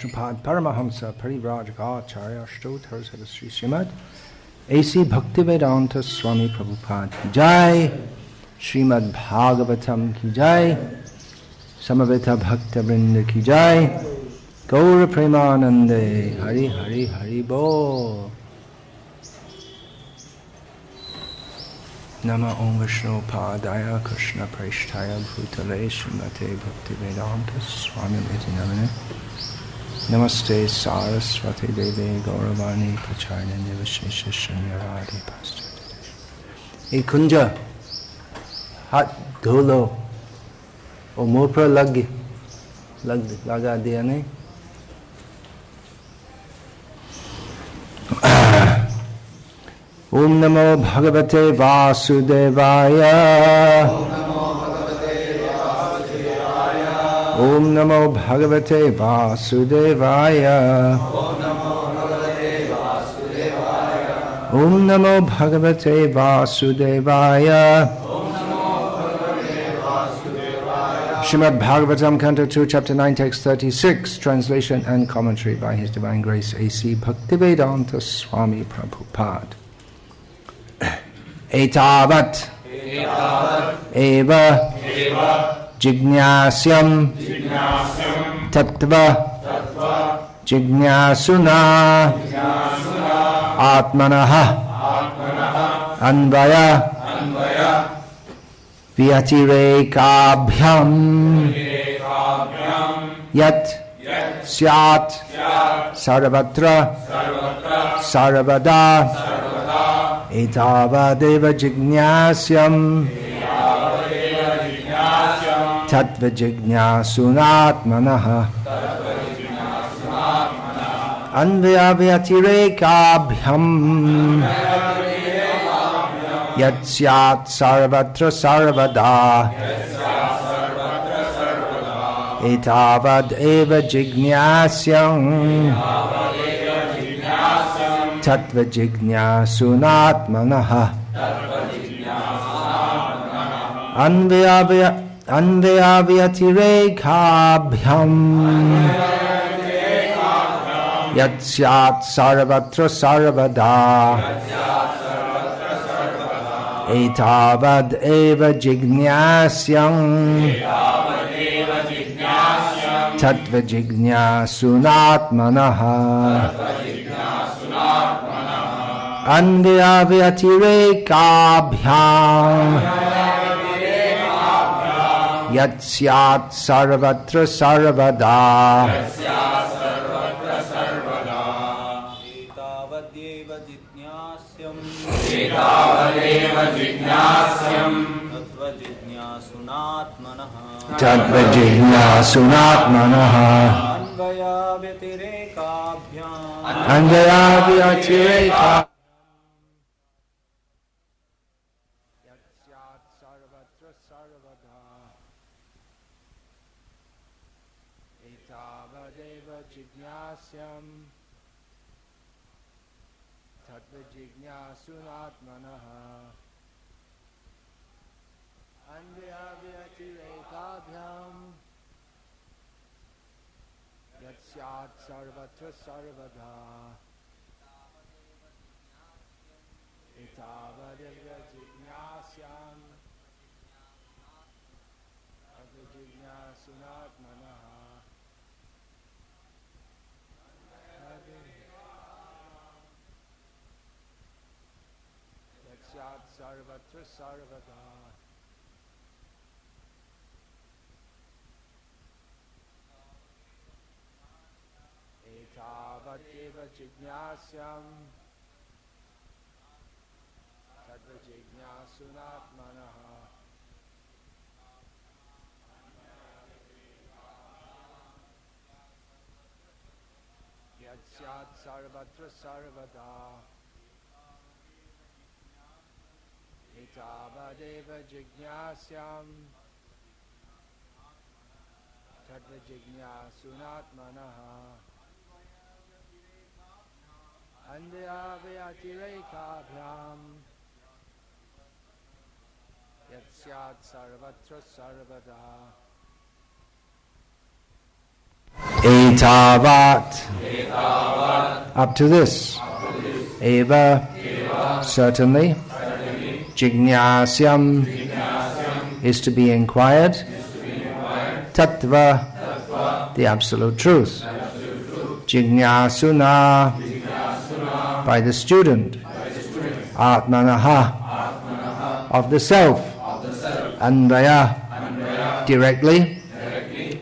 Vishnupad Paramahamsa Parivrajagacharya Stotar Sarasri Srimad A.C. Bhaktivedanta Swami Prabhupada Ki Jai, Srimad-Bhagavatam Ki Jai, Samaveta Bhakta Vrinda Ki Jai, Gaura Premanande, Hari Hari Hari Bo. Nama Om Vishnu Padaya Krishna Preshtaya Bhutale Srimate Bhaktivedanta Swami Iti Namane Namaste Saraswati Devi Gauravani Pachayana Nivashesha Shanyaradi Pastor. Hey Kunja, हाथ धो लो और मुंह पर लगा दिया नहीं. ओम नमो भगवते वासुदेवाय. ओम नमो भगवते वासुदेवाय. ओम नमो भगवते वासुदेवाय. Srimad-Bhagavatam, Canto 2, Chapter 9, Text 36, translation and commentary by His Divine Grace A.C. Bhaktivedanta Swami Prabhupada. Etavat eva jignasyam tattva jignasuna atmanaha anvaya vyatirekabhyam yat syat sarvatra sarvada etavadeva jignasyam tattva jignasunatmanaha anvaya vyatirekabhyam yat syat sarvatra sarvada etavad eva jignasyam tattva jignasunatmanaha anvaya vyatirekabhyam yat syat sarvatra sarvada etavad eva jignasyam tattva jignasunatmanaha anvaya vyatirekabhyam yat syat sarvatra sarvada tattva jignasunatmanaha anvaya vyatirekabhyam yat syat sarvatra sarvada etavadeva jignasyam tattva jignasunatmanaha anvaya vyatirekabhyam yat syat sarvatra sarvada etavadeva jignasyam tattva jignasunatmanaha yat syat sarvatra sarvada etavadeva jignasyam tattva jignasunatmanaha yat syat sarvatra sarvada etavadeva jignasyam tattva jignasunatmanaha anvaya vyatirekabhyam yat syat sarvatra sarvada Etavat. Up to this. Eva. Certainly. Jignasyam is to be inquired. Tattva, the absolute truth. Jignasuna, by the student. Atmanaha, of the self. Anvaya, directly.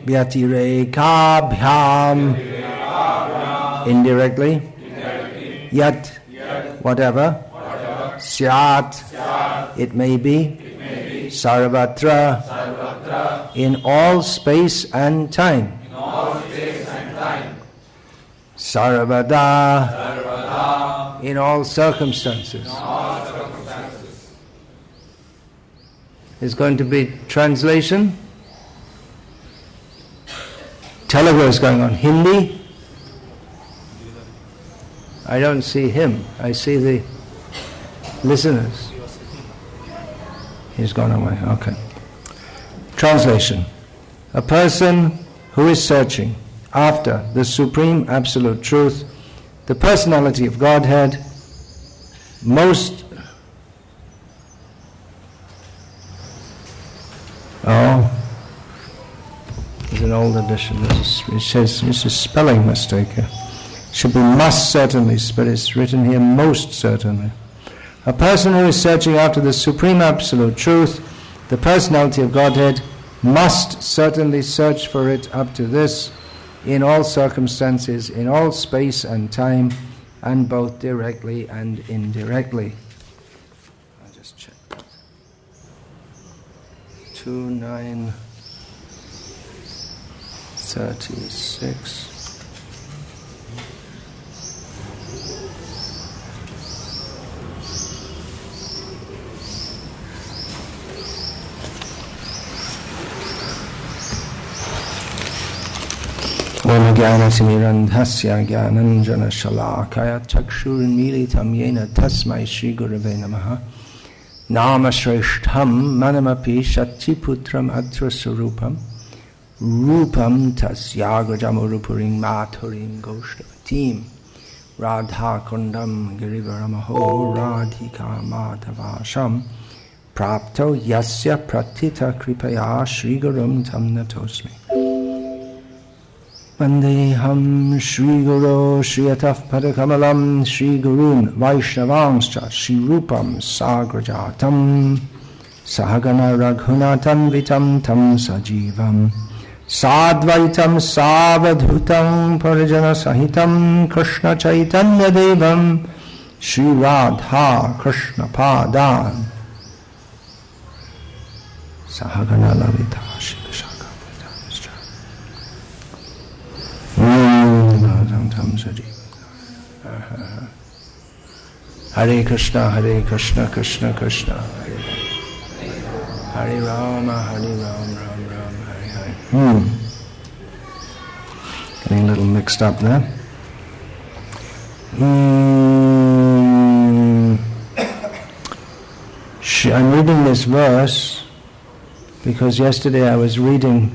Vyatirekabhyam, indirectly. Yat, whatever. Syat, it may be. Sarvatra, in all space and time. Sarvada, in all circumstances. There's going to be translation. Telugu is going on. Hindi. I don't see him. I see the listeners. He's gone away. Okay. Translation. A person who is searching after the Supreme Absolute Truth, the personality of Godhead, most... Oh, there's an old edition. It says, it's a spelling mistake here. It should be must certainly, but it's written here most certainly. A person who is searching after the Supreme Absolute Truth, the personality of Godhead, must certainly search for it up to this, in all circumstances, in all space and time, and both directly and indirectly. I'll just check that. 2936. Om Jnana-timirandhasya Jnananjana-shalakaya Chakshur-militam yena tasmai Shri-Gurave Namaha Nama-shreshtham manamapi Shakti-putram atra-surupam Rupam tasyagrajamurupuring mathurim goshtavatim Radha-kundam girivaramaho Radhika-madhavasham Prapto yasya pratita kripaya Shri-Gurum tam natosmi Vandeham Shri Guru Shri Ataf Padakamalam Shri Gurun Vaishnavangscha Shri Rupam Sagrajatam Sahagana Raghunatam Vitam Tam Sajivam Sadvaitam Savadhutam Parijana Sahitam Krishna Chaitanya Devam Shri Radha Krishna Padan Sahagana Lavita Shri Hare Krishna, Hare Krishna, Krishna Krishna, Hare Hare Rama, Hare Rama, Ram Ram, Hare Hare. Getting a little mixed up there. I'm reading this verse because yesterday I was reading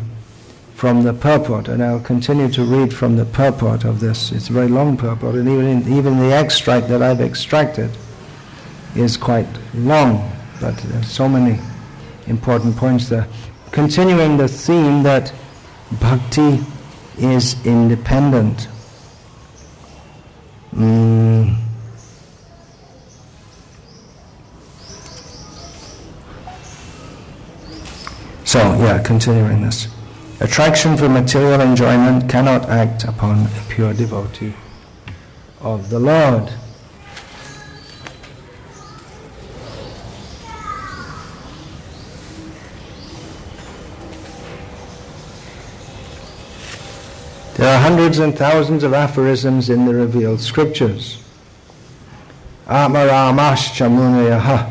from the purport, and I'll continue to read from the purport of this. It's a very long purport, and even the extract that I've extracted is quite long, but there's so many important points there. Continuing the theme that bhakti is independent. Continuing this. Attraction for material enjoyment cannot act upon a pure devotee of the Lord. There are hundreds and thousands of aphorisms in the revealed scriptures. Atmaramaschcha munayaha.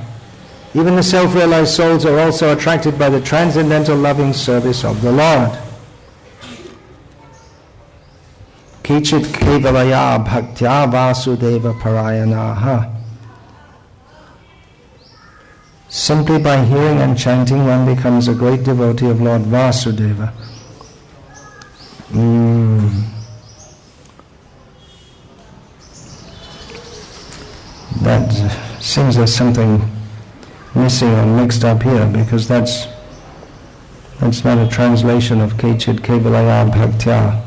Even the self-realized souls are also attracted by the transcendental loving service of the Lord. Kichit kevalaya bhaktya vasudeva parayanaha. Simply by hearing and chanting one becomes a great devotee of Lord Vasudeva. that seems there's something missing or mixed up here, because that's not a translation of Kechid Kevalaya Bhaktya.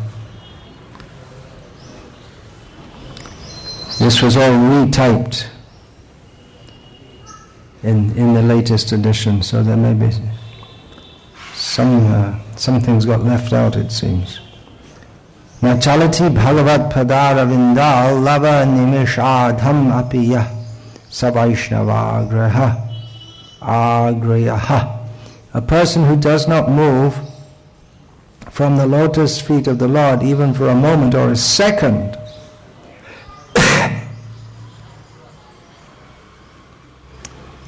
This was all retyped in the latest edition, so there may be some things got left out, it seems. Na chalati bhagavat padara vindal lava nimishadham apiya savaishnava agrayaha. A person who does not move from the lotus feet of the Lord even for a moment or a second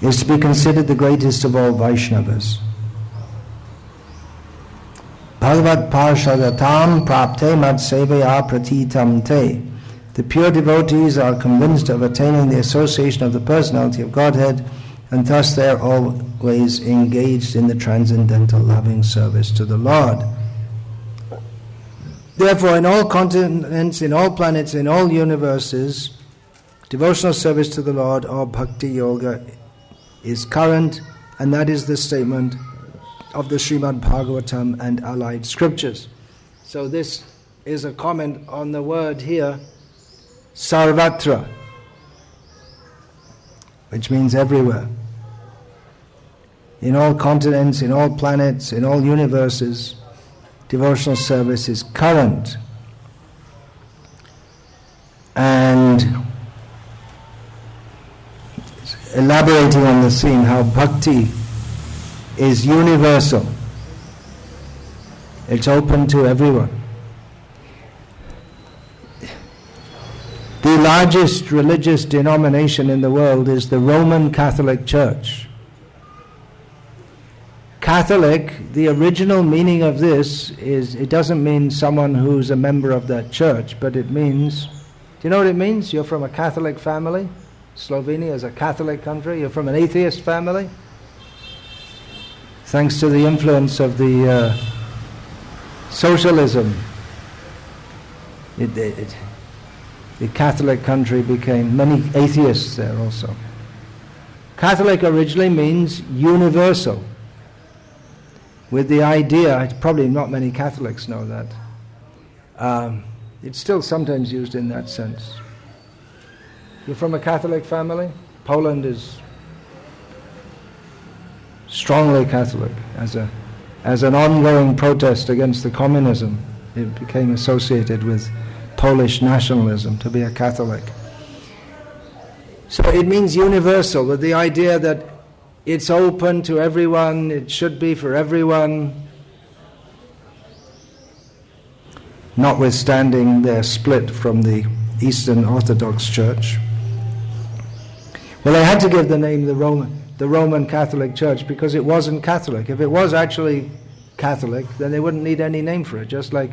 is to be considered the greatest of all Vaishnavas. Bhagavat parshadatam prapte mad sevaya pratitam te. The pure devotees are convinced of attaining the association of the personality of Godhead, and thus they are always engaged in the transcendental loving service to the Lord. Therefore, in all continents, in all planets, in all universes, devotional service to the Lord or bhakti yoga is current, and that is the statement of the Srimad-Bhagavatam and allied scriptures. So this is a comment on the word here, sarvatra, which means everywhere. In all continents, in all planets, in all universes, devotional service is current. And elaborating on the theme, how bhakti is universal. It's open to everyone. The largest religious denomination in the world is the Roman Catholic Church. Catholic, the original meaning of this is, it doesn't mean someone who's a member of that church, but it means, do you know what it means? You're from a Catholic family. Slovenia is a Catholic country. You're from an atheist family. Thanks to the influence of the socialism, the Catholic country became many atheists there also. Catholic originally means universal, with the idea, probably not many Catholics know that, it's still sometimes used in that sense. You're from a Catholic family? Poland is strongly Catholic. As an ongoing protest against the communism, it became associated with Polish nationalism to be a Catholic. So it means universal, with the idea that it's open to everyone, it should be for everyone, notwithstanding their split from the Eastern Orthodox Church. Well, they had to give the name the Roman Catholic Church because it wasn't Catholic. If it was actually Catholic, then they wouldn't need any name for it. Just like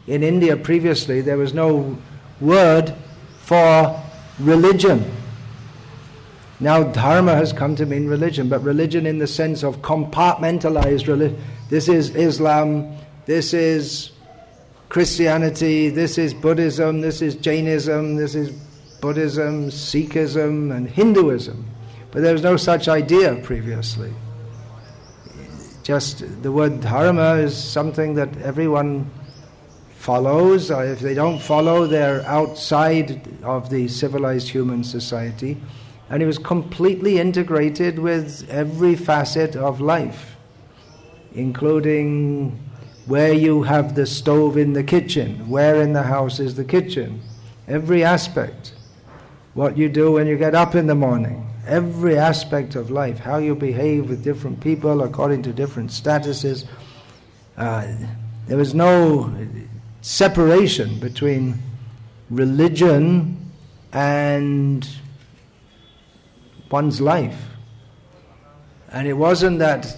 in India previously, there was no word for religion. Now dharma has come to mean religion, but religion in the sense of compartmentalized religion. This is Islam, this is Christianity, this is Buddhism, this is Jainism, this is Buddhism, Sikhism, and Hinduism. But there was no such idea previously. Just the word dharma is something that everyone follows. Or if they don't follow, they're outside of the civilized human society. And it was completely integrated with every facet of life, including where you have the stove in the kitchen, where in the house is the kitchen, every aspect. What you do when you get up in the morning, every aspect of life, how you behave with different people according to different statuses. There was no separation between religion and one's life. And it wasn't that,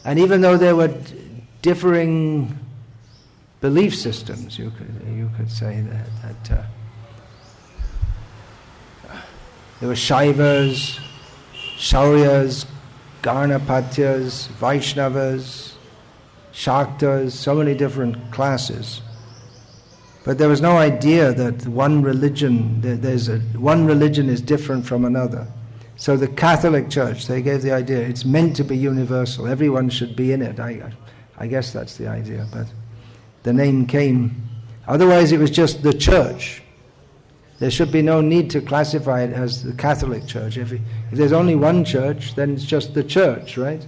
and even though there were differing belief systems, you could say that there were Shaivas, Shauryas, Garnapatyas, Vaishnavas, Shaktas, so many different classes. But there was no idea that one religion is different from another. So the Catholic Church, they gave the idea it's meant to be universal. Everyone should be in it. I guess that's the idea. But the name came. Otherwise, it was just the church. There should be no need to classify it as the Catholic Church. If there's only one church, then it's just the church, right?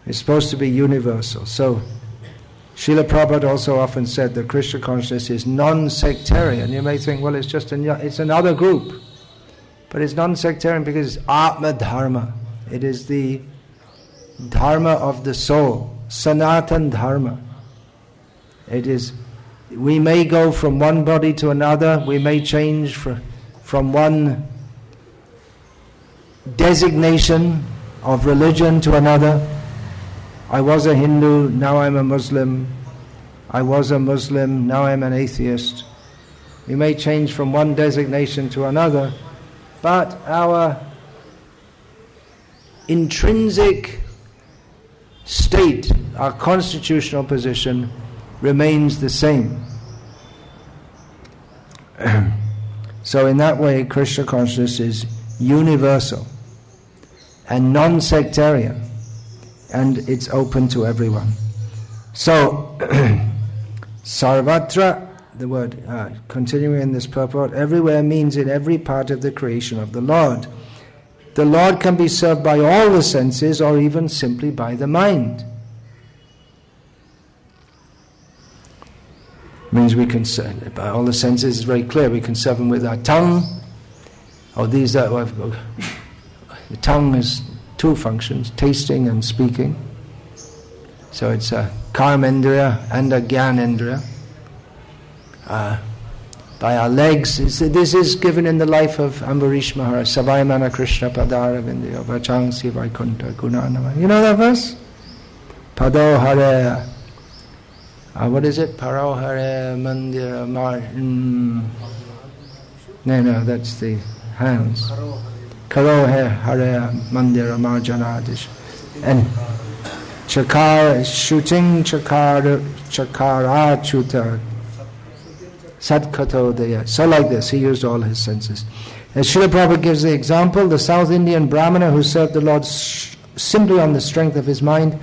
It's supposed to be universal. So, Srila Prabhupada also often said that Krishna consciousness is non-sectarian. You may think, well, it's another group. But it's non-sectarian because it's Atma Dharma. It is the Dharma of the soul. Sanatan Dharma. It is, we may go from one body to another, we may change from one designation of religion to another. I was a Hindu, now I'm a Muslim. I was a Muslim, now I'm an atheist. We may change from one designation to another, but our intrinsic state, our constitutional position, remains the same. So in that way, Krishna consciousness is universal and non-sectarian, and it's open to everyone. So, sarvatra, the word, continuing in this purport, everywhere means in every part of the creation of the Lord. The Lord can be served by all the senses or even simply by the mind. Means we can serve by all the senses. Is very clear. We can serve Him with our tongue. The tongue has two functions: tasting and speaking. So it's a karmendriya and a jnanendriya. By our legs, this is given in the life of Ambarish Maharaja. Savaimana Krishna Padara Vindya Vachangsi Vaikunta Gunanama. You know that verse? Pado Hare. What is it? Paro Hare Mandira Mar. No, that's the hands. Karo Hare Mandira Marjanadish. And Chakar, shooting Chakara Chuta. Sadkato Daya. So like this, he used all his senses. As Srila Prabhupada gives the example, the South Indian Brahmana who served the Lord simply on the strength of his mind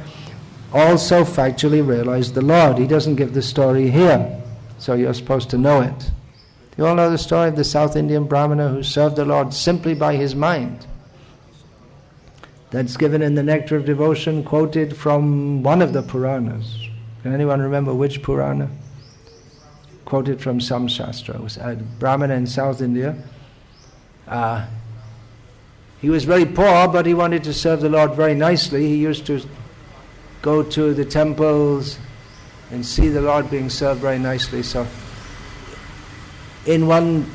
also factually realized the Lord. He doesn't give the story here, so you're supposed to know it. You all know the story of the South Indian Brahmana who served the Lord simply by his mind. That's given in the Nectar of Devotion, quoted from one of the Puranas. Can anyone remember which Purana? Quoted from some Shastra. It was a Brahmana in South India. He was very poor, but he wanted to serve the Lord very nicely. He used to go to the temples and see the Lord being served very nicely. So, in one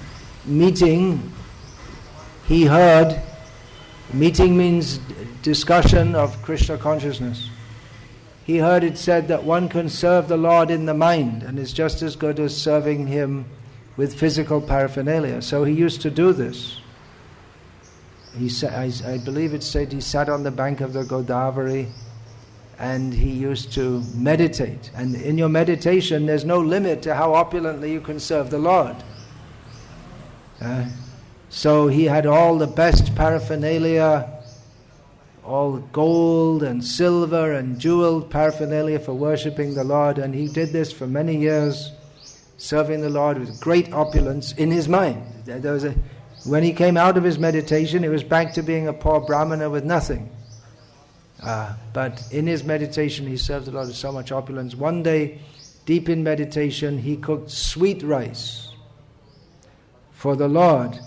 meeting, he heard, meeting means discussion of Krishna consciousness. He heard it said that one can serve the Lord in the mind, and it's just as good as serving Him with physical paraphernalia. So he used to do this. I believe it said he sat on the bank of the Godavari, and he used to meditate. And in your meditation, there's no limit to how opulently you can serve the Lord. So he had all the best paraphernalia, all gold and silver and jeweled paraphernalia for worshipping the Lord, and he did this for many years, serving the Lord with great opulence in his mind. When he came out of his meditation, it was back to being a poor Brahmana with nothing. But in his meditation, he served the Lord with so much opulence. One day, deep in meditation, he cooked sweet rice for the Lord.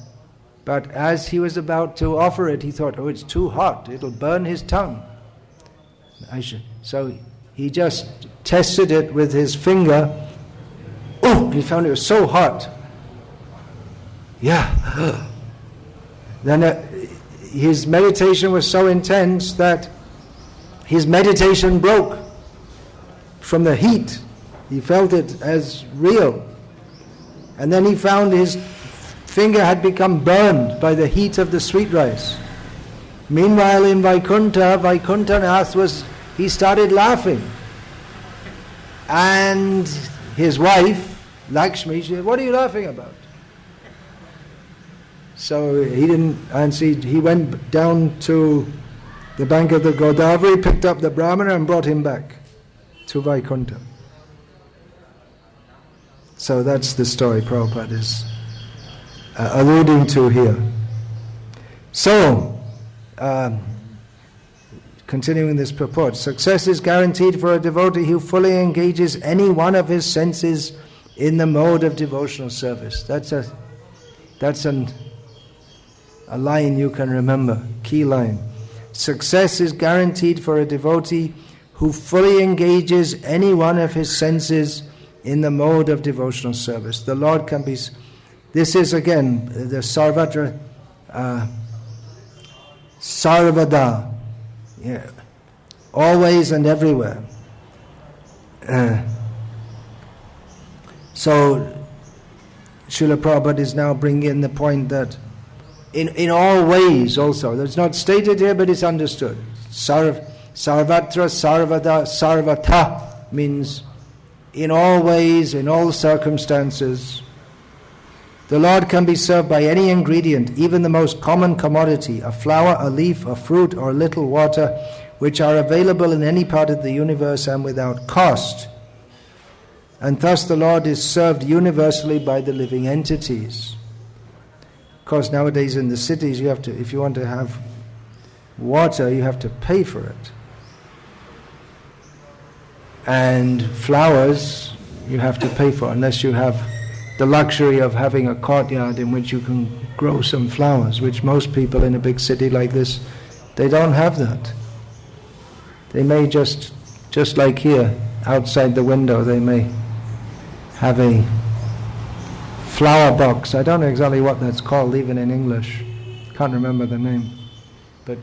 But as he was about to offer it, he thought, oh, it's too hot. It'll burn his tongue. So he just tested it with his finger. Oh, he found it was so hot. Yeah. Then his meditation was so intense that his meditation broke from the heat. He felt it as real. And then he found his finger had become burned by the heat of the sweet rice. Meanwhile in Vaikuntha, Vaikuntanath he started laughing. And his wife, Lakshmi, she said, "What are you laughing about?" So he didn't answer. He went down to the bank of the Godavari, picked up the Brahmana and brought him back to Vaikuntha. So that's the story Prabhupada is alluding to here. So, continuing this purport, success is guaranteed for a devotee who fully engages any one of his senses in the mode of devotional service. That's a line you can remember, key line. Success is guaranteed for a devotee who fully engages any one of his senses in the mode of devotional service. The Lord can be... This is again the Sarvatra, Sarvada, yeah, always and everywhere. So Srila Prabhupada is now bringing in the point that in all ways also, it's not stated here but it's understood. Sarvatra, Sarvada, Sarvata means in all ways, in all circumstances. The Lord can be served by any ingredient, even the most common commodity, a flower, a leaf, a fruit, or a little water, which are available in any part of the universe and without cost. And thus the Lord is served universally by the living entities. Of course, nowadays in the cities, you have to, if you want to have water, you have to pay for it. And flowers, you have to pay for, unless you have the luxury of having a courtyard in which you can grow some flowers, which most people in a big city like this, they don't have that. They may just like here, outside the window, they may have a flower box. I don't know exactly what that's called, even in English. Can't remember the name. But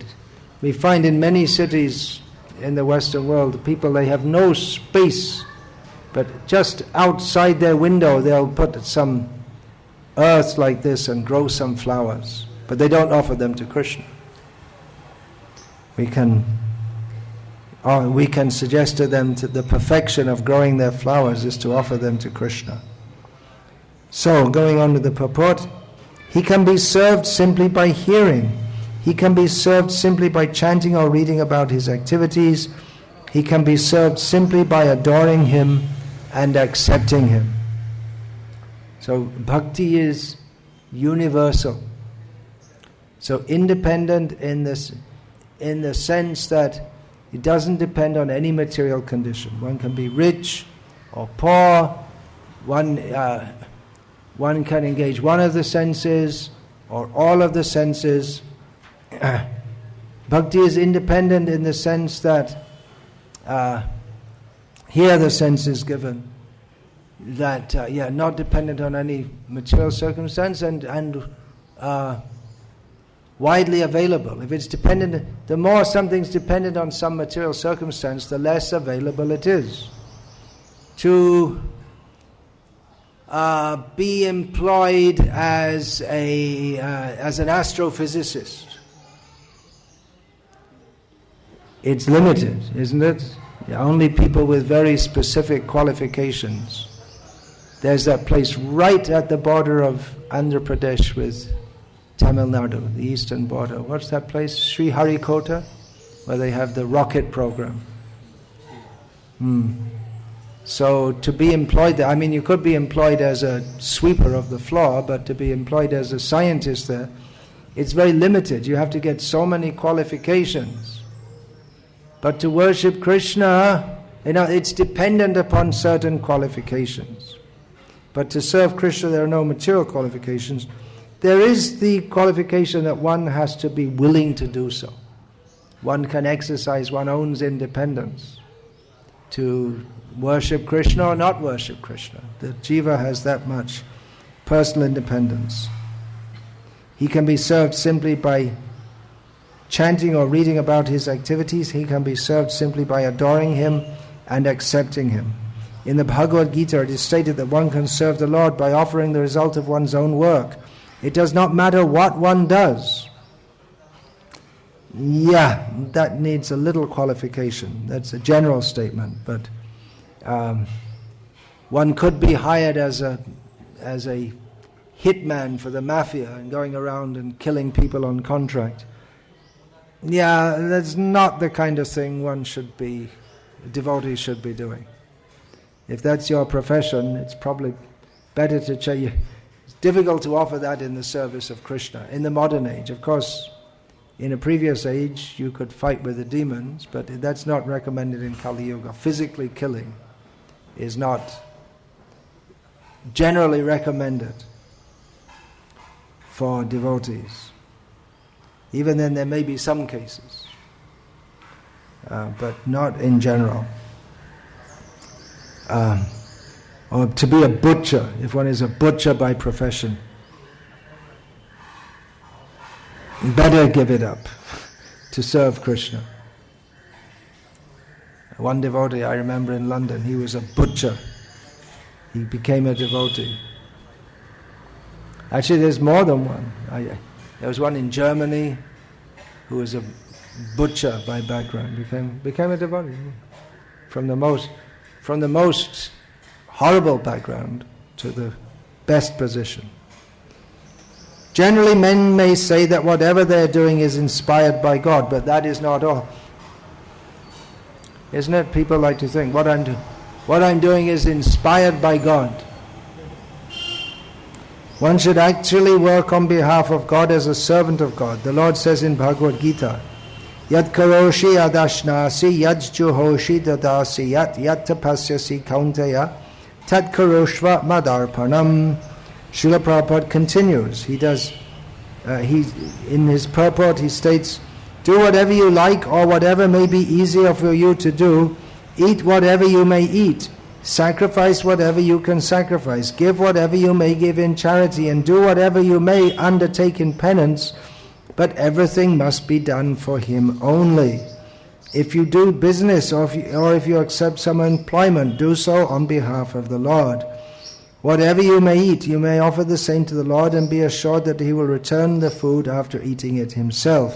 we find in many cities in the Western world, people, they have no space, but just outside their window they'll put some earth like this and grow some flowers, but they don't offer them to Krishna. We can suggest to them that the perfection of growing their flowers is to offer them to Krishna. So, going on to the purport, he can be served simply by hearing. He can be served simply by chanting or reading about his activities. He can be served simply by adoring him and accepting him. So bhakti is universal. So independent in the sense that it doesn't depend on any material condition. One can be rich or poor. One can engage one of the senses or all of the senses. Bhakti is independent in the sense that here the sense is given, that not dependent on any material circumstance and widely available. If it's dependent, the more something's dependent on some material circumstance, the less available it is. To be employed as an astrophysicist, it's limited, isn't it? Only people with very specific qualifications. There's that place right at the border of Andhra Pradesh with Tamil Nadu, the eastern border. What's that place? Sri Harikota, where they have the rocket program. So to be employed there, I mean, you could be employed as a sweeper of the floor, but to be employed as a scientist there, it's very limited. You have to get so many qualifications. But to worship Krishna, it's dependent upon certain qualifications. But to serve Krishna, there are no material qualifications. There is the qualification that one has to be willing to do so. One can exercise one's own independence to worship Krishna or not worship Krishna. The jiva has that much personal independence. He can be served simply by chanting or reading about his activities. He can be served simply by adoring him and accepting him. In the Bhagavad Gita, it is stated that one can serve the Lord by offering the result of one's own work. It does not matter what one does. Yeah, that needs a little qualification. That's a general statement, but One could be hired as a hitman for the mafia and going around and killing people on contract. Yeah, that's not the kind of thing devotees should be doing. If that's your profession, it's probably better to change. It's difficult to offer that in the service of Krishna. In the modern age, of course, in a previous age you could fight with the demons, but that's not recommended in Kali Yuga. Physically killing is not generally recommended for devotees. Even then there may be some cases, but not in general. Or to be a butcher, if one is a butcher by profession, better give it up to serve Krishna. One devotee I remember in London, he was a butcher. He became a devotee. Actually, there's more than one. There was one in Germany who was a butcher by background, became a devotee. From the most horrible background to the best position. Generally, men may say that whatever they're doing is inspired by God, but that is not all. Isn't it? People like to think, what I'm doing is inspired by God. One should actually work on behalf of God as a servant of God. The Lord says in Bhagavad Gita, Yad karoshi adashnasi yad juhoshi dadasi yat tapasyasi kaunteya tad karoshva madarpanam. Srila Prabhupada continues. In his purport he states, do whatever you like or whatever may be easier for you to do. Eat whatever you may eat. Sacrifice whatever you can sacrifice. Give whatever you may give in charity, and do whatever you may undertake in penance. But everything must be done for Him only. If you do business or if you accept some employment, do so on behalf of the Lord. Whatever you may eat, you may offer the same to the Lord and be assured that He will return the food after eating it Himself.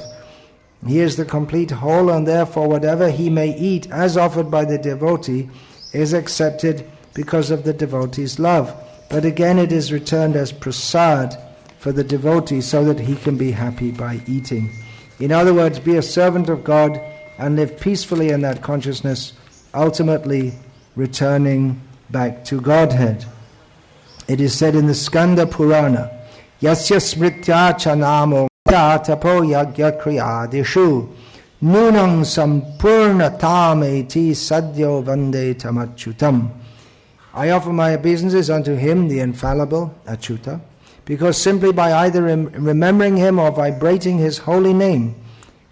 He is the complete whole, and therefore whatever He may eat as offered by the devotee is accepted because of the devotee's love. But again it is returned as prasad for the devotee so that he can be happy by eating. In other words, be a servant of God and live peacefully in that consciousness, ultimately returning back to Godhead. It is said in the Skanda Purana, Yasya smritya chanamo tapo yagya kriyadishu nunam sampurnatam eti sadyo vande tamachutam. I offer my obeisances unto Him, the infallible, Achyuta, because simply by either remembering Him or vibrating His holy name,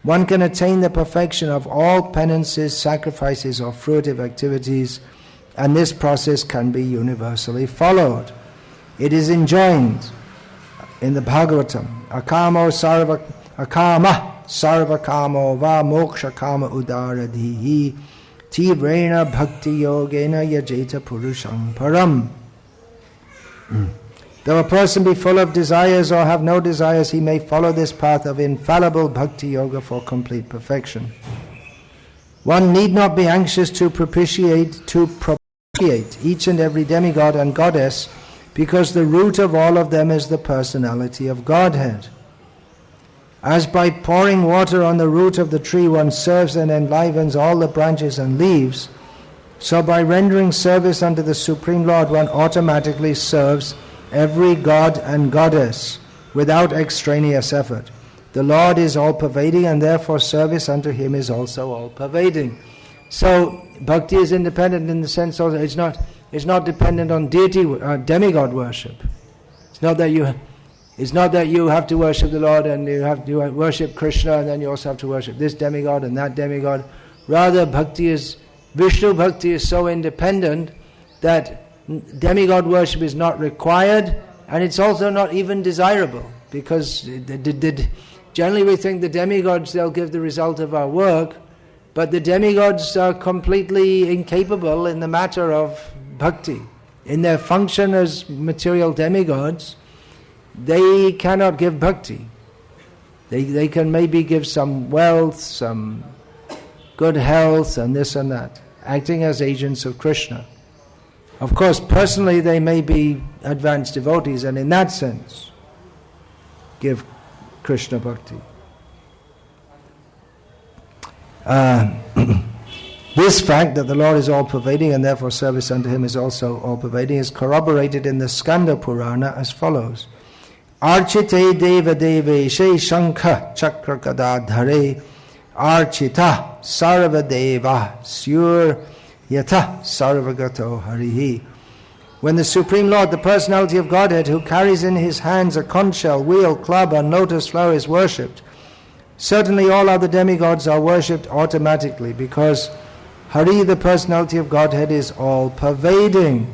one can attain the perfection of all penances, sacrifices or fruitive activities, and this process can be universally followed. It is enjoined in the Bhagavatam, akama sarva kamo va moksha kama udaradhihi tivrena bhakti yogena yajeta purusham param. Though a person be full of desires or have no desires, he may follow this path of infallible bhakti yoga for complete perfection. One need not be anxious to propitiate each and every demigod and goddess, because the root of all of them is the personality of Godhead. As by pouring water on the root of the tree one serves and enlivens all the branches and leaves, so by rendering service unto the Supreme Lord one automatically serves every god and goddess without extraneous effort. The Lord is all-pervading, and therefore service unto Him is also all-pervading. So bhakti is independent in the sense also it's not dependent on deity, demigod worship. It's not that you have to worship the Lord and you have to worship Krishna and then you also have to worship this demigod and that demigod. Rather, Vishnu bhakti is so independent that demigod worship is not required, and it's also not even desirable, because generally we think the demigods, they'll give the result of our work, but the demigods are completely incapable in the matter of bhakti. In their function as material demigods, they cannot give bhakti. They can maybe give some wealth, some good health and this and that. acting as agents of Krishna. Of course, personally they may be advanced devotees and in that sense give Krishna bhakti. This fact that the Lord is all-pervading and therefore service unto Him is also all-pervading is corroborated in the Skanda Purana as follows. Archite deva deveshe shankha chakra gadadhare archita sarva deva syur yata sarvagato harihi. When the Supreme Lord, the personality of Godhead, who carries in his hands a conch shell, wheel, club and lotus flower, is worshipped, certainly all other demigods are worshipped automatically, because Hari, the personality of Godhead, is all-pervading.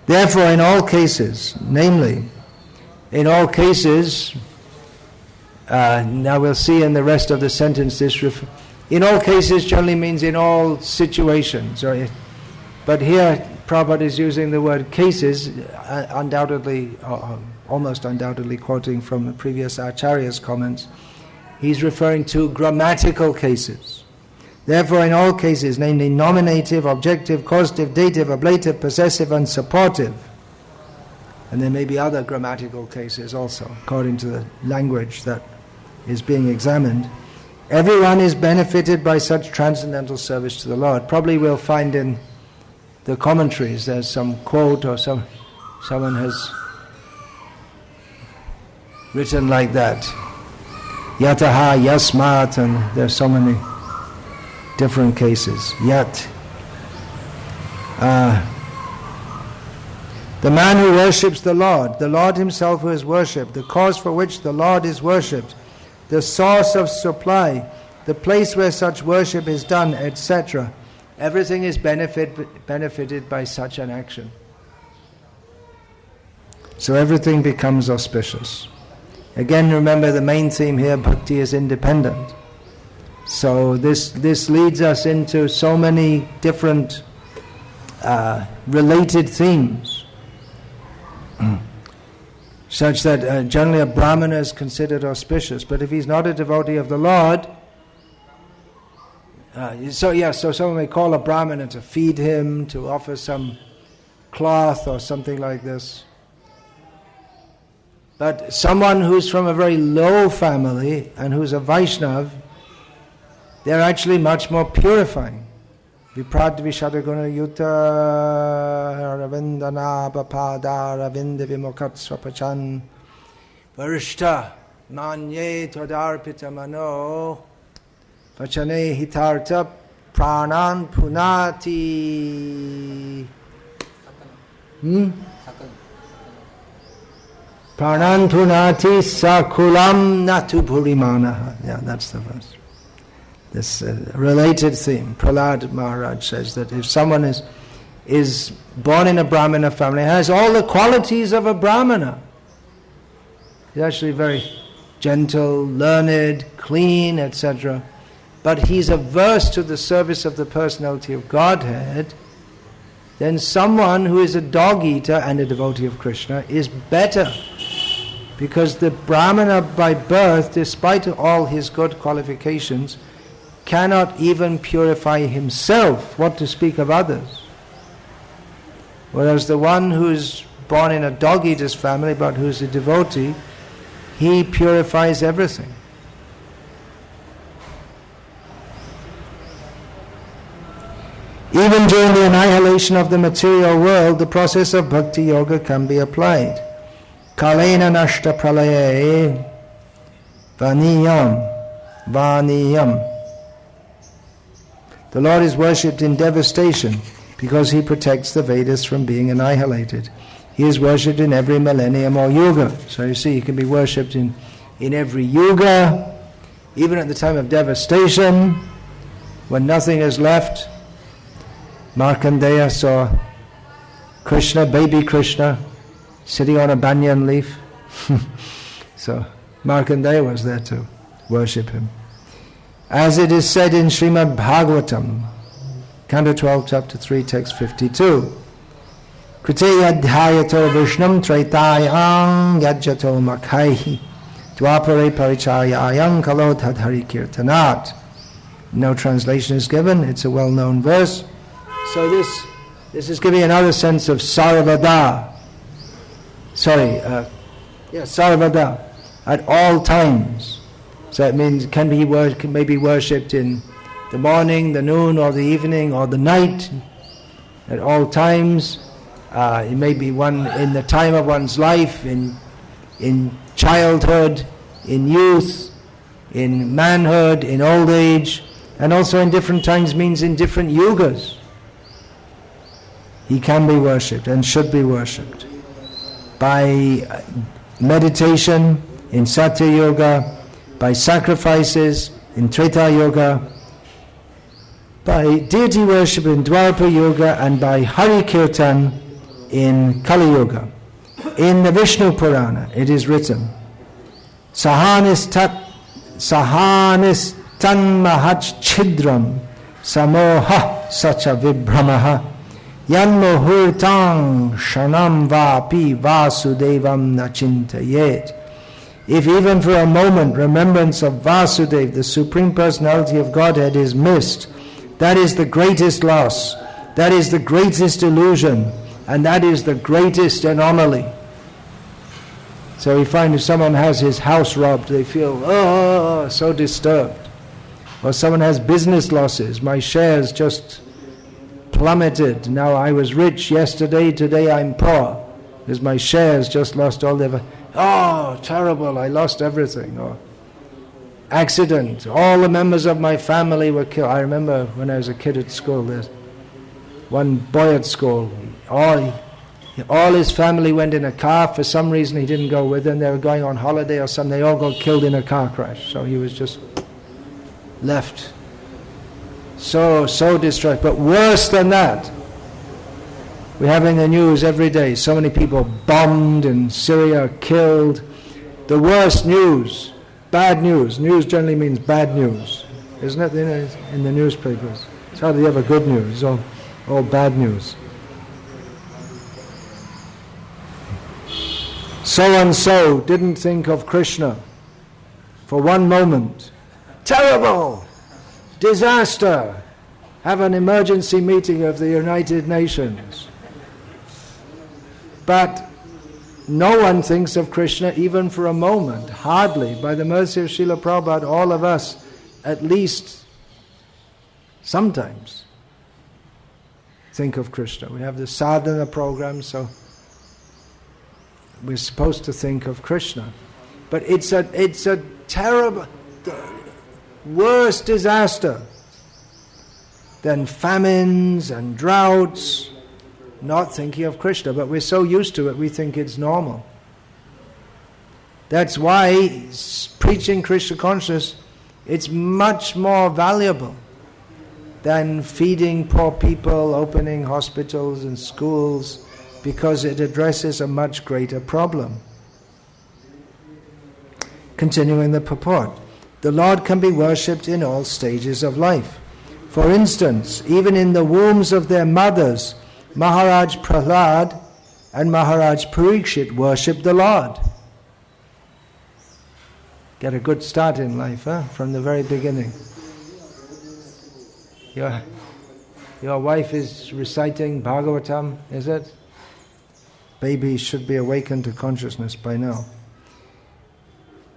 Therefore, in all cases, namely, in all cases, now we'll see in the rest of the sentence this in all cases generally means in all situations. But here Prabhupada is using the word cases, undoubtedly, almost undoubtedly quoting from the previous Acharya's comments. He's referring to grammatical cases. Therefore, in all cases, namely nominative, objective, causative, dative, ablative, possessive and supportive, and there may be other grammatical cases also, according to the language that is being examined, everyone is benefited by such transcendental service to the Lord. Probably we'll find in the commentaries there's some quote or someone has written like that. Yataha, yasmat, and there's so many different cases. Yat. The man who worships the Lord himself who is worshipped, the cause for which the Lord is worshipped, the source of supply, the place where such worship is done, etc. Everything is benefited by such an action. So everything becomes auspicious. Again, remember the main theme here, bhakti is independent. So this leads us into so many different related themes, such that generally a brahmana is considered auspicious. But if he's not a devotee of the Lord, so someone may call a brahmana to feed him, to offer some cloth or something like this. But someone who's from a very low family and who's a Vaishnav, they're actually much more purifying. Viprad vishadaguna yuta ravindana bapada ravinda vimukat swapachan varishta manye tvadarpita mano vachane hitarta pranan punati. Pranan punati sakulam natu purimanaha. Yeah, that's the verse. This related theme. Prahlad Maharaj says that if someone is born in a Brahmana family, has all the qualities of a Brahmana, he's actually very gentle, learned, clean, etc. But he's averse to the service of the personality of Godhead, then someone who is a dog-eater and a devotee of Krishna is better. Because the Brahmana by birth, despite all his good qualifications, cannot even purify himself, what to speak of others. Whereas the one who's born in a dog-eater's family but who's a devotee, he purifies everything. Even during the annihilation of the material world, the process of bhakti yoga can be applied. Kalena nashta pralaye vaniyam. The Lord is worshipped in devastation because He protects the Vedas from being annihilated. He is worshipped in every millennium or yuga. So you see, He can be worshipped in every yuga, even at the time of devastation, when nothing is left. Markandeya saw Krishna, baby Krishna, sitting on a banyan leaf. So Markandeya was there to worship Him. As it is said in Srimad-Bhagavatam, Canto 12, Chapter 3, Text 52, Krite yadhyayato vishnam traitayang yajyato makhaihi dwapare parichayayang kalo tadhari kirtanat. No translation is given. It's a well-known verse. So this is giving another sense of sarvada. Sarvada, at all times. So it means it can be maybe worshipped in the morning, the noon, or the evening, or the night. At all times. It may be one in the time of one's life, in childhood, in youth, in manhood, in old age, and also in different times means in different yugas. He can be worshipped and should be worshipped by meditation in Satya Yoga, by sacrifices in Treta Yoga, by deity worship in Dwapara Yoga, and by Hari Kirtan in Kali Yoga. In the Vishnu Purana it is written, Sahanistan mahach chidram samoha sacha vibhramaha yanmohurtang shanam vapi vasudevam nachintayet. If even for a moment remembrance of Vasudeva, the Supreme Personality of Godhead, is missed, that is the greatest loss, that is the greatest illusion, and that is the greatest anomaly. So we find if someone has his house robbed, they feel, so disturbed. Or someone has business losses. My shares just plummeted. Now I was rich yesterday, today I'm poor. Because my shares just lost all their... Oh, terrible, I lost everything. Or accident, all the members of my family were killed. I remember when I was a kid at school, there's one boy at school, all his family went in a car. For some reason he didn't go with them. They were going on holiday or something. They all got killed in a car crash. So he was just left. So distraught. But worse than that, we're having the news every day. So many people bombed in Syria, killed. The worst news, bad news. News generally means bad news, isn't it? In the newspapers. It's hardly ever good news. It's all bad news. So-and-so didn't think of Krishna for one moment. Terrible! Disaster! Have an emergency meeting of the United Nations. But no one thinks of Krishna even for a moment. Hardly. By the mercy of Srila Prabhupada, all of us, at least sometimes, think of Krishna. We have the sadhana program, so we're supposed to think of Krishna. But it's a terrible, worse disaster than famines and droughts, not thinking of Krishna. But we're so used to it, we think it's normal. That's why preaching Krishna consciousness, it's much more valuable than feeding poor people, opening hospitals and schools, because it addresses a much greater problem. Continuing the purport. The Lord can be worshipped in all stages of life. For instance, even in the wombs of their mothers, Maharaj Prahlad and Maharaj Parikshit worshipped the Lord. Get a good start in life, from the very beginning. Your wife is reciting Bhagavatam, is it? Baby should be awakened to consciousness by now.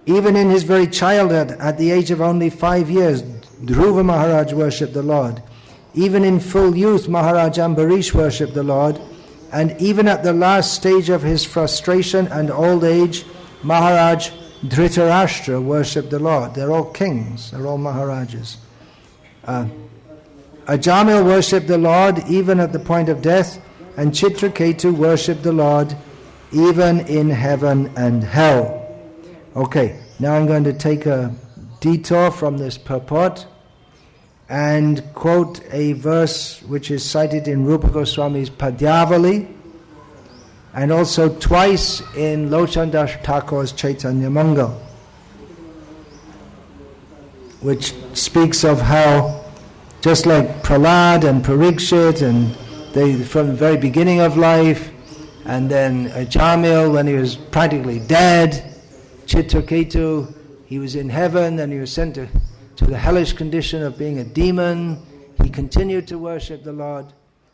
Even in his very childhood, at the age of only 5 years, Dhruva Maharaj worshipped the Lord. Even in full youth, Maharaj Ambarish worshipped the Lord. And even at the last stage of his frustration and old age, Maharaj Dhritarashtra worshipped the Lord. They're all kings, they're all Maharajas. Ajamil worshipped the Lord even at the point of death, and Chitraketu worshipped the Lord even in heaven and hell. Okay, now I'm going to take a detour from this purport and quote a verse which is cited in Rupa Goswami's Padyavali and also twice in Lochan Das Thakur's Chaitanya Mangal, which speaks of how just like Prahlad and Parikshit, and they from the very beginning of life, and then Ajamil when he was practically dead, Chitraketu, he was in heaven and he was sent to to the hellish condition of being a demon. He continued to worship the Lord.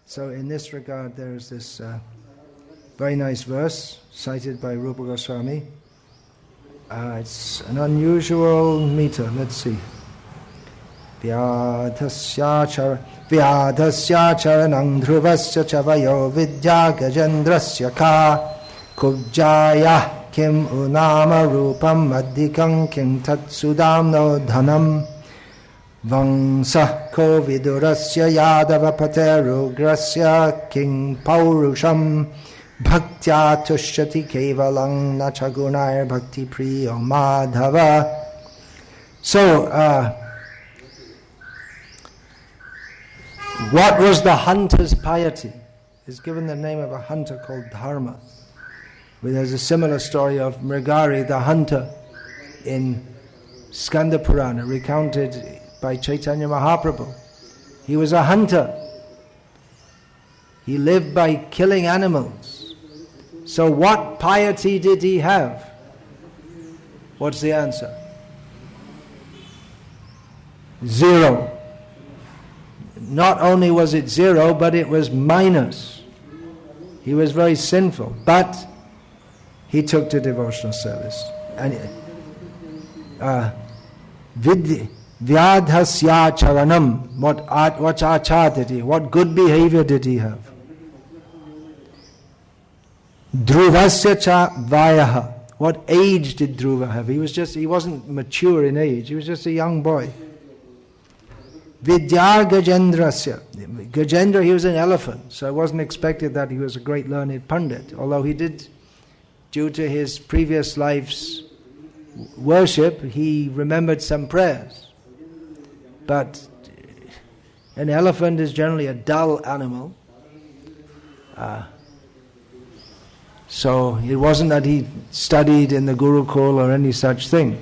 So in this regard, there is this very nice verse cited by Rupa Goswami. It's an unusual meter. Let's see. Vyadhasya charanang dhruvasya chavayo vidya gajendrasya ka kubjaya kim unama rupam adhikam kim tatsudamno dhanam vangsa ko vidurasya yadava paterugrasya king paurusham bhaktya tushyati kevalang nachagunair bhakti priyo madhava. So, what was the hunter's piety? Is given the name of a hunter called Dharma. There's a similar story of Mrigari, the hunter, in Skanda Purana, recounted by Chaitanya Mahaprabhu. He was a hunter. He lived by killing animals. So what piety did he have? What's the answer? Zero. Not only was it zero, but it was minus. He was very sinful, but he took to devotional service. And Vyadhasya charanam, what achar did he? What good behavior did he have? Dhruvasya cha vayaha. What age did Dhruva have? He wasn't mature in age. He was just a young boy. Vidya Gajendrasya. Gajendra, he was an elephant, so it wasn't expected that he was a great learned Pandit, although he did, due to his previous life's worship, he remembered some prayers. But an elephant is generally a dull animal. So it wasn't that he studied in the Gurukul or any such thing.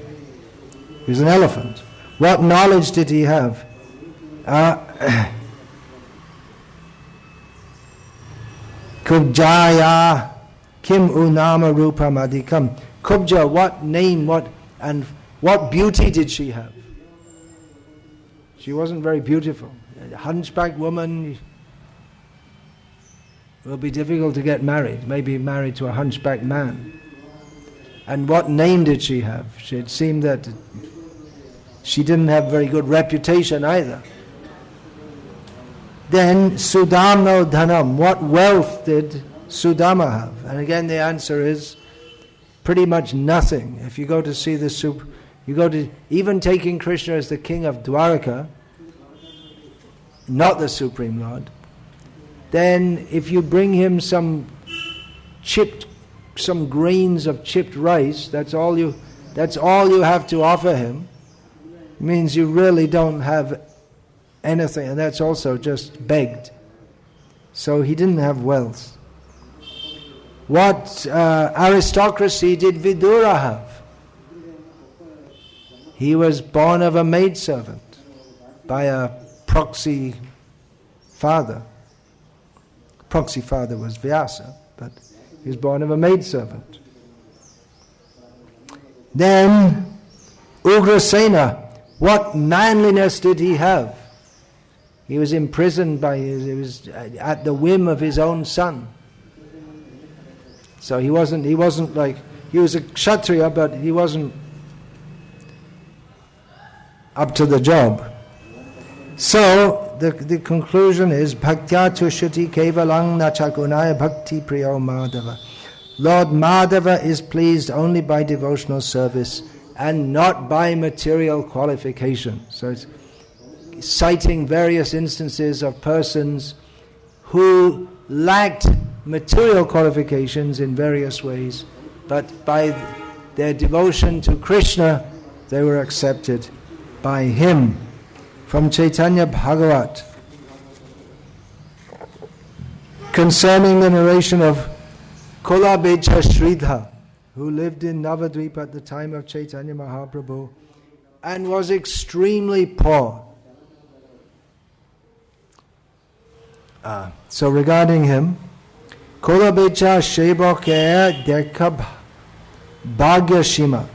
He was an elephant. What knowledge did he have? Kubjaya kim unama rupa madikam. Kubja, what name, what beauty did she have? She wasn't very beautiful. A hunchback woman will be difficult to get married. Maybe married to a hunchback man. And what name did she have? It seemed that she didn't have very good reputation either. Then Sudama Dhanam, what wealth did Sudama have? And again the answer is pretty much nothing. If you go to see even taking Krishna as the king of Dwaraka, not the Supreme Lord, then if you bring him some grains of chipped rice, that's all you have to offer him. It means you really don't have anything, and that's also just begged. So he didn't have wealth. What aristocracy did Vidura have? He was born of a maidservant by a proxy father. Proxy father was Vyasa, but he was born of a maidservant. Then Ugrasena, what manliness did he have? He was imprisoned he was at the whim of his own son. So he was a Kshatriya, but he wasn't up to the job. So the conclusion is Bhaktya Tushyati Kevalang Nachagunaya Bhakti Priyo Madhava. Lord Madhava is pleased only by devotional service and not by material qualification. So it's citing various instances of persons who lacked material qualifications in various ways, but by their devotion to Krishna, they were accepted by him. From Chaitanya Bhagavat, concerning the narration of Kolabecha Shridha, who lived in Navadvip at the time of Chaitanya Mahaprabhu and was extremely poor. So regarding him, Kolabecha Sheboke Dekab Bhagyashima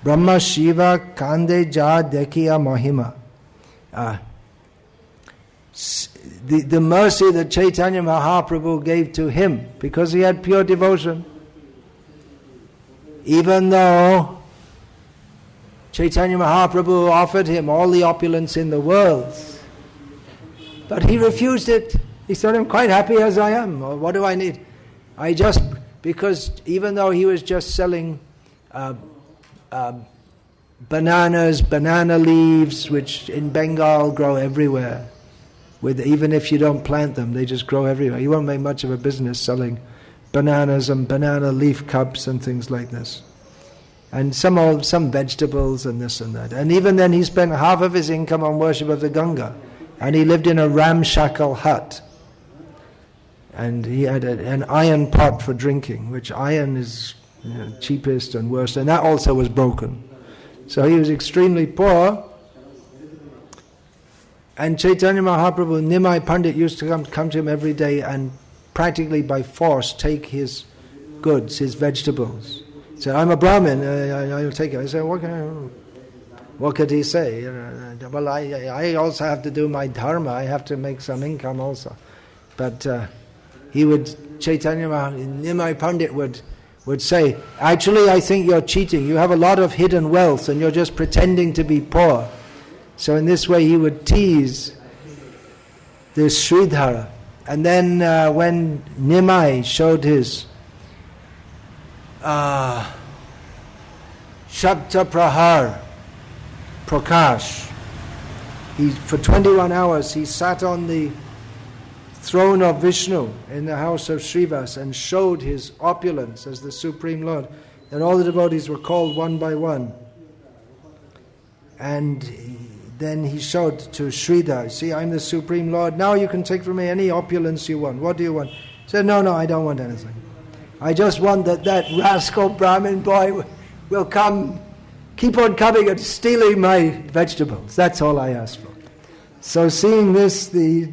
Brahma Shiva Kande Ja Dekhiya Mahima. The mercy that Chaitanya Mahaprabhu gave to him, because he had pure devotion. Even though Chaitanya Mahaprabhu offered him all the opulence in the world, but he refused it. He said, I'm quite happy as I am. What do I need? Because even though he was just selling bananas, banana leaves, which in Bengal grow everywhere, even if you don't plant them, they just grow everywhere. He won't make much of a business selling bananas and banana leaf cups and things like this. And some vegetables and this and that. And even then he spent half of his income on worship of the Ganga. And he lived in a ramshackle hut. And he had an iron pot for drinking, which iron is cheapest and worst. And that also was broken. So he was extremely poor. And Chaitanya Mahaprabhu, Nimai Pandit used to come to him every day and practically by force take his goods, his vegetables. He said, I'm a Brahmin, I'll take it. I said, what could he say? Well, I also have to do my dharma, I have to make some income also. But Chaitanya Mahaprabhu, Nimai Pandit would say, actually I think you're cheating, you have a lot of hidden wealth and you're just pretending to be poor. So in this way he would tease this Sridhara. And then when Nimai showed his Shakta Prahar Prakash, for 21 hours he sat on the throne of Vishnu in the house of Srivas and showed his opulence as the Supreme Lord. And all the devotees were called one by one. And then he showed to Sridhar, see, I'm the Supreme Lord, now you can take from me any opulence you want. What do you want? He said, no, I don't want anything. I just want that rascal Brahmin boy will keep on coming and stealing my vegetables. That's all I ask for. So seeing this, the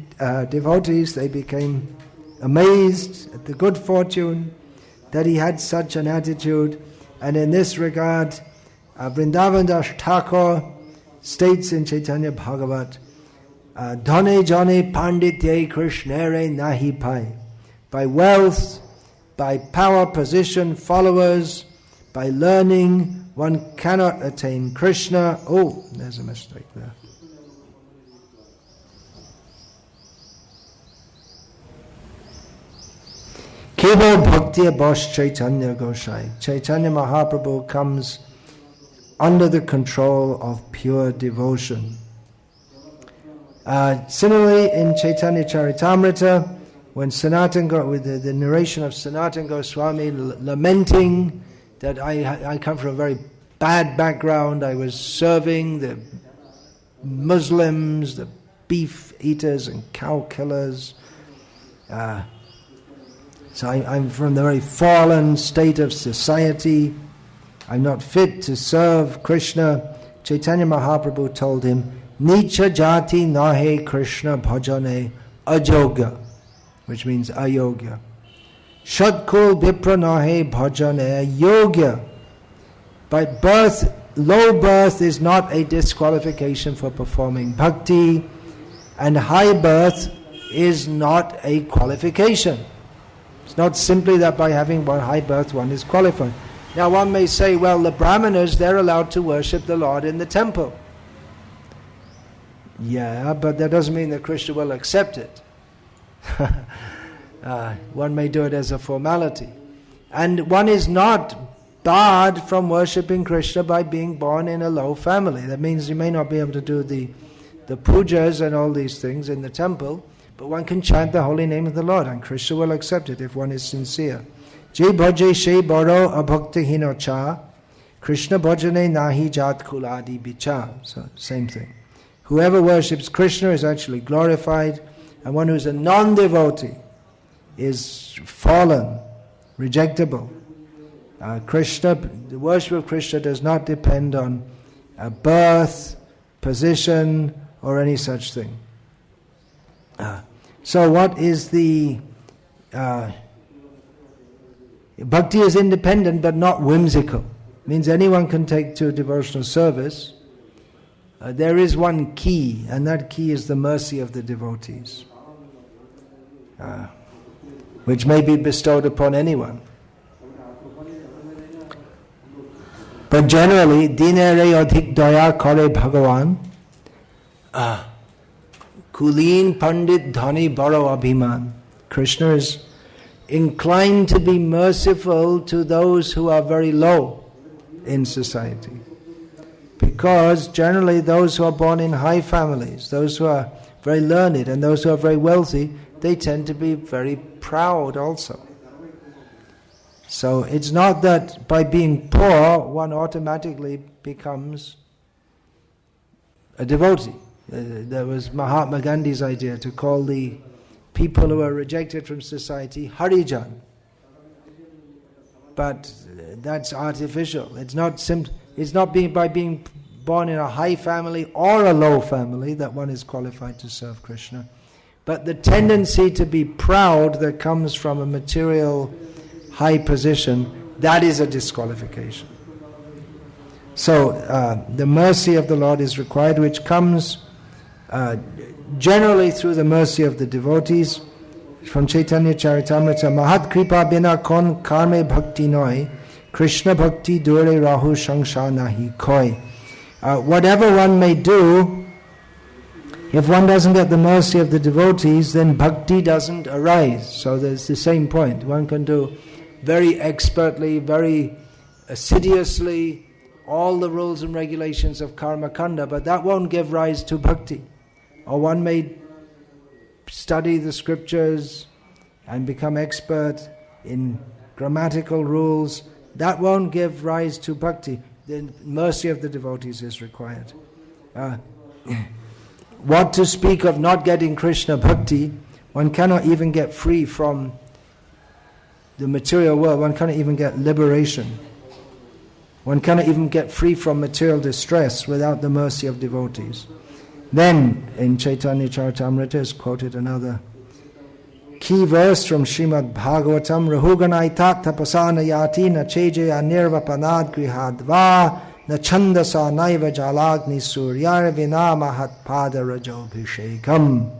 devotees, they became amazed at the good fortune that he had such an attitude. And in this regard, Vrindavan Das Thakur states in Chaitanya Bhagavat, Dhane jane panditye krishnere nahi pai. By wealth, by power, position, followers, by learning, one cannot attain Krishna. Oh, there's a mistake there. Keval Bhakti Bosh Chaitanya Goshai. Chaitanya Mahaprabhu comes under the control of pure devotion. Similarly, in Chaitanya Charitamrita, when with the narration of Sanatana Goswami lamenting that I come from a very bad background, I was serving the Muslims, the beef eaters and cow killers. So I'm from the very fallen state of society. I'm not fit to serve Krishna. Chaitanya Mahaprabhu told him, Nicha jati nahe Krishna bhajane ajogya, which means ayogya. Shatkul vipra nahe bhajane yogya. By birth, low birth is not a disqualification for performing bhakti, and high birth is not a qualification. It's not simply that by having one high birth one is qualified. Now one may say, well, the Brahmanas, they're allowed to worship the Lord in the temple. Yeah, but that doesn't mean that Krishna will accept it. One may do it as a formality. And one is not barred from worshipping Krishna by being born in a low family. That means you may not be able to do the pujas and all these things in the temple, but one can chant the holy name of the Lord, and Krishna will accept it if one is sincere. Jai bhaje she baro abhakti hino cha, Krishna bhajane nahi jat kuladi bicha. So, same thing. Whoever worships Krishna is actually glorified, and one who is a non-devotee is fallen, rejectable. The worship of Krishna does not depend on birth, position, or any such thing. So what is the... Bhakti is independent but not whimsical. means anyone can take to devotional service. There is one key, and that key is the mercy of the devotees, which may be bestowed upon anyone. But generally, dinere adhik daya kare Bhagavan, kulin pandit dhani baro abhiman. Krishna is inclined to be merciful to those who are very low in society. Because generally those who are born in high families, those who are very learned and those who are very wealthy, they tend to be very proud also. So it's not that by being poor one automatically becomes a devotee. There was Mahatma Gandhi's idea to call the people who are rejected from society Harijan. But that's artificial. It's not by being born in a high family or a low family that one is qualified to serve Krishna. But the tendency to be proud that comes from a material high position, that is a disqualification. So the mercy of the Lord is required, which comes generally through the mercy of the devotees. From Chaitanya Charitamrita, Mahat Kripa Bina Kon Karme Bhakti Noi, Krishna Bhakti Dure Rahu Shangsha Nahi Koi. Whatever one may do, if one doesn't get the mercy of the devotees, then bhakti doesn't arise. So there's the same point. One can do very expertly, very assiduously, all the rules and regulations of karma kanda, but that won't give rise to bhakti. Or one may study the scriptures and become expert in grammatical rules. That won't give rise to bhakti. The mercy of the devotees is required. What to speak of not getting Krishna bhakti? One cannot even get free from the material world. One cannot even get liberation. One cannot even get free from material distress without the mercy of devotees. Then, in Chaitanya Charitamrita is quoted another key verse from Srimad-Bhagavatam, Rahuganaita tapasana yati na chejaya nirvapanad grihadva na chandasa naiva jalagni suryar vina mahatpada rajobhishekam.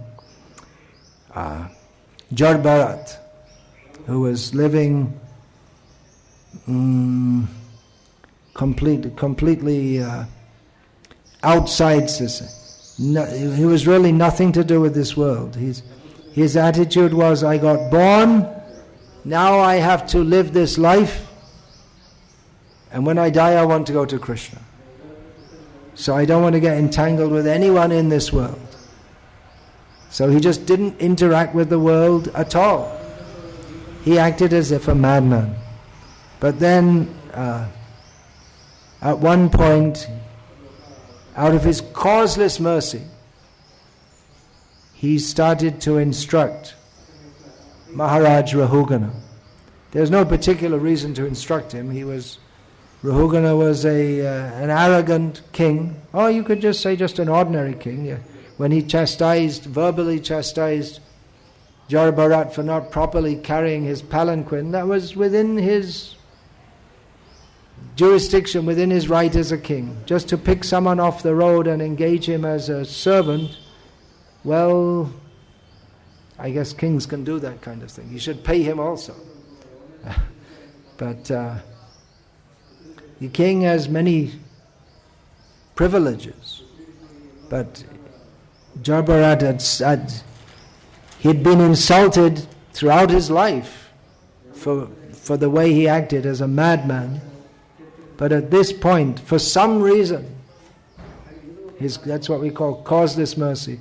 Jarbharat, who was living completely outside society. He was really nothing to do with this world. His attitude was, I got born, now I have to live this life, and when I die I want to go to Krishna. So I don't want to get entangled with anyone in this world. So he just didn't interact with the world at all. He acted as if a madman. But then, at one point, out of his causeless mercy, he started to instruct Maharaja Rahugana. There's no particular reason to instruct him. Rahugana was an arrogant king. Or you could just say just an ordinary king. Yeah. When he verbally chastised Jarbharat for not properly carrying his palanquin, that was within his jurisdiction, within his right as a king. Just to pick someone off the road and engage him as a servant, well, I guess kings can do that kind of thing. You should pay him also. But the king has many privileges. But Jarbharat he'd been insulted throughout his life for the way he acted as a madman. But at this point, for some reason, that's what we call causeless mercy,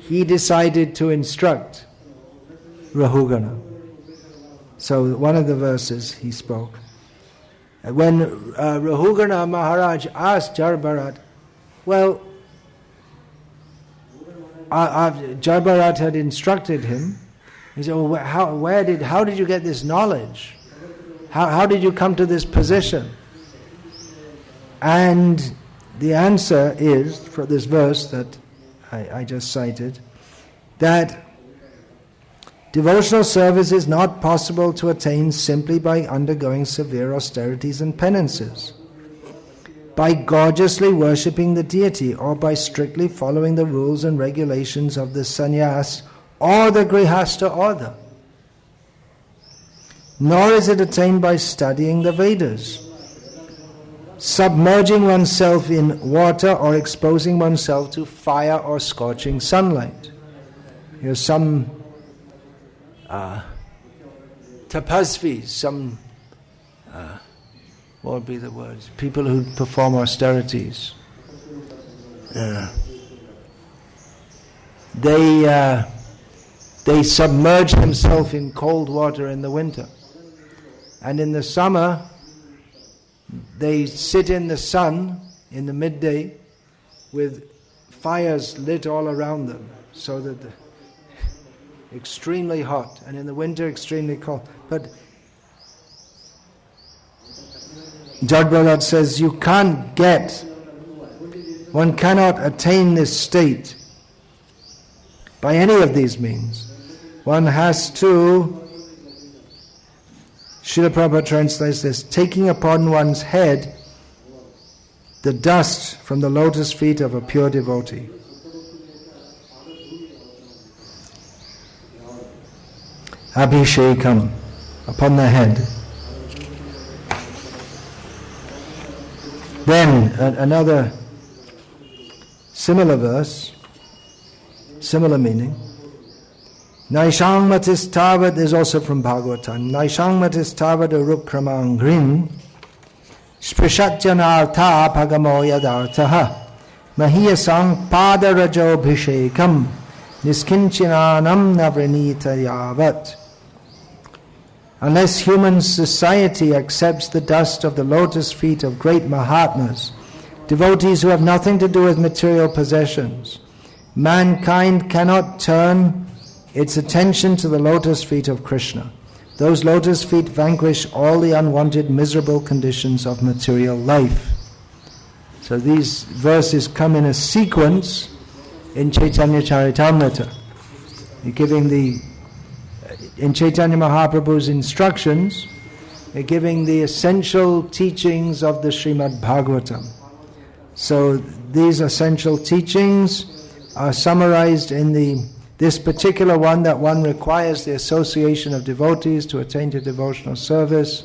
he decided to instruct Rahugana. So one of the verses he spoke. When Rahugana Maharaj asked Jarbharat, well, Jarbharat had instructed him. He said, well, how did you get this knowledge? How did you come to this position? And the answer is, for this verse that I just cited, that Devotional service is not possible to attain simply by undergoing severe austerities and penances, by gorgeously worshipping the deity, or by strictly following the rules and regulations of the sannyas or the grihastha order. Nor is it attained by studying the Vedas, submerging oneself in water, or exposing oneself to fire or scorching sunlight. Here's some tapasvis, some, what would be the words? People who perform austerities. They submerge themselves in cold water in the winter. And in the summer, they sit in the sun in the midday with fires lit all around them, so that extremely hot, and in the winter extremely cold. But Jadbharat says one cannot attain this state by any of these means. One has to, Srila Prabhupada translates this, taking upon one's head the dust from the lotus feet of a pure devotee. Abhishekam, upon the head. Then another similar verse, similar meaning. Naishang matis tavad is also from Bhagavatam. Naishang matis tavad urukramangrim sprishatjanartha pagamo yadartaha mahiyasang padarajo bhishekam niskinchinanam navrinita yavat. Unless human society accepts the dust of the lotus feet of great Mahatmas, devotees who have nothing to do with material possessions, mankind cannot turn its attention to the lotus feet of Krishna. Those lotus feet vanquish all the unwanted, miserable conditions of material life. So these verses come in a sequence in Chaitanya Charitamrita. You're giving in Chaitanya Mahaprabhu's instructions, they're giving the essential teachings of the Srimad-Bhagavatam. So these essential teachings are summarized in this particular one, that one requires the association of devotees to attain to devotional service.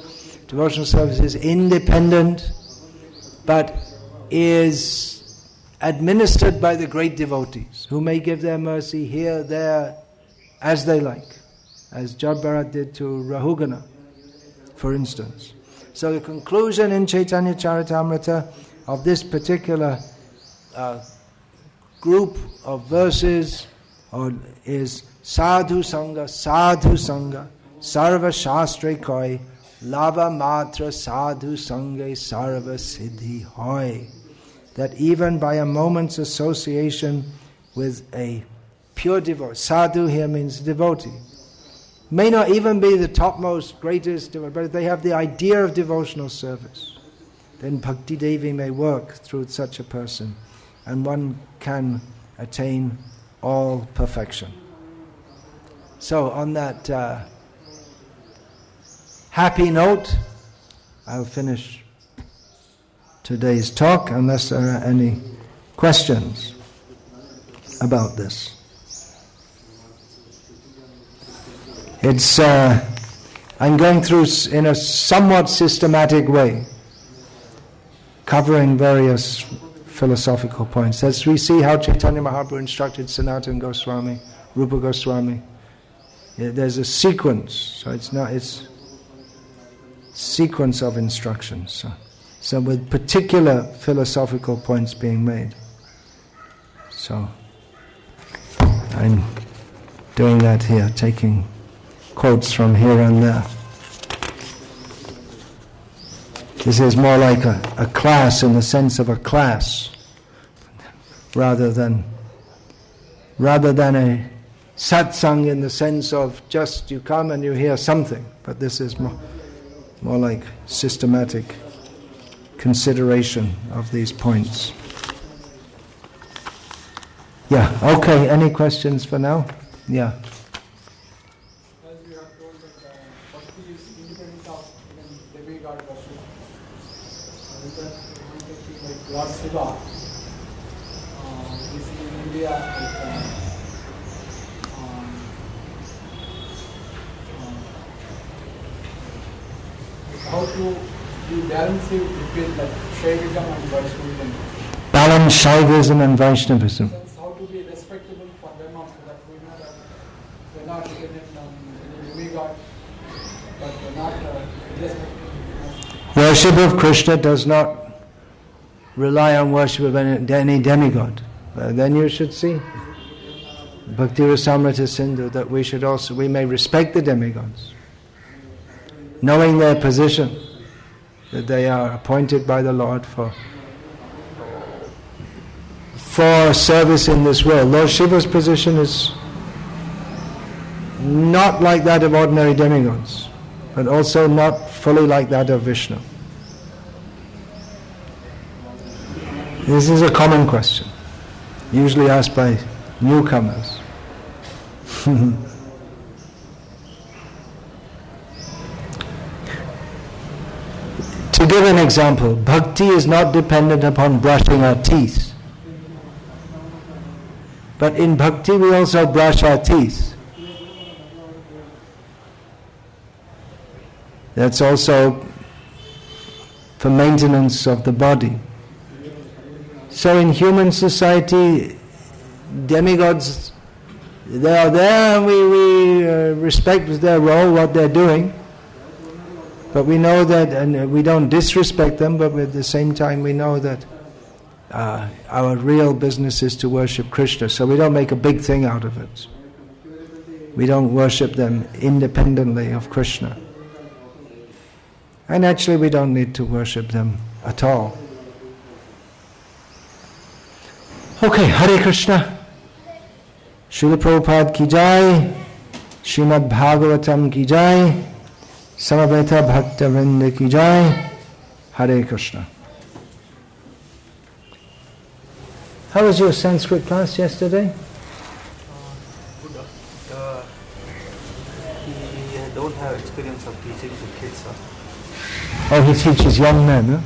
Devotional service is independent, but is administered by the great devotees, who may give their mercy here, there, as they like, as Jadbharat did to Rahugana, for instance. So the conclusion in Chaitanya Charitamrita of this particular group of verses is Sadhu Sangha, Sarva Shastre Koi, Lava Matra Sadhu Sangha, Sarva Siddhi Hoy. That even by a moment's association with a pure devotee, sadhu here means devotee, may not even be the topmost, greatest, but they have the idea of devotional service, then Bhakti Devi may work through such a person, and one can attain all perfection. So on that happy note, I'll finish today's talk, unless there are any questions about this. It's I'm going through in a somewhat systematic way, covering various philosophical points. As we see how Chaitanya Mahaprabhu instructed Sanatana Goswami, Rupa Goswami, there's a sequence. So it's sequence of instructions. So with particular philosophical points being made. So I'm doing that here, taking quotes from here and there. This is more like a class, in the sense of a class, rather than a satsang in the sense of just you come and you hear something. But this is more like systematic consideration of these points. Yeah, okay, any questions for now? Yeah. demigod worship. Like Lord Shiva, we see in India, how to be balanced between like Shaivism and Vaishnavism. Balance Shaivism and Vaishnavism. How to be respectable for them also, that we know that they're not dependent on any demigod, but they're not irrespective. Worship of Krishna does not rely on worship of any demigod. Then you should see Bhakti Rasamrita Sindhu that we may respect the demigods, knowing their position, that they are appointed by the Lord for service in this world. Lord Shiva's position is not like that of ordinary demigods, but also not fully like that of Vishnu. This is a common question, usually asked by newcomers. To give an example, bhakti is not dependent upon brushing our teeth. But in bhakti we also brush our teeth. That's also for maintenance of the body. So in human society, demigods, they are there and we respect their role, what they're doing. But we know that, and we don't disrespect them, but at the same time we know that our real business is to worship Krishna, so we don't make a big thing out of it. We don't worship them independently of Krishna. And actually we don't need to worship them at all. Okay, Hare Krishna. Srila Prabhupada ki jai, Srimad-Bhagavatam ki jai, Samaveta Bhakta Vrinda ki jai, Hare Krishna. How was your Sanskrit class yesterday? Good. He don't have experience of teaching the kids. Oh, he teaches young men, huh?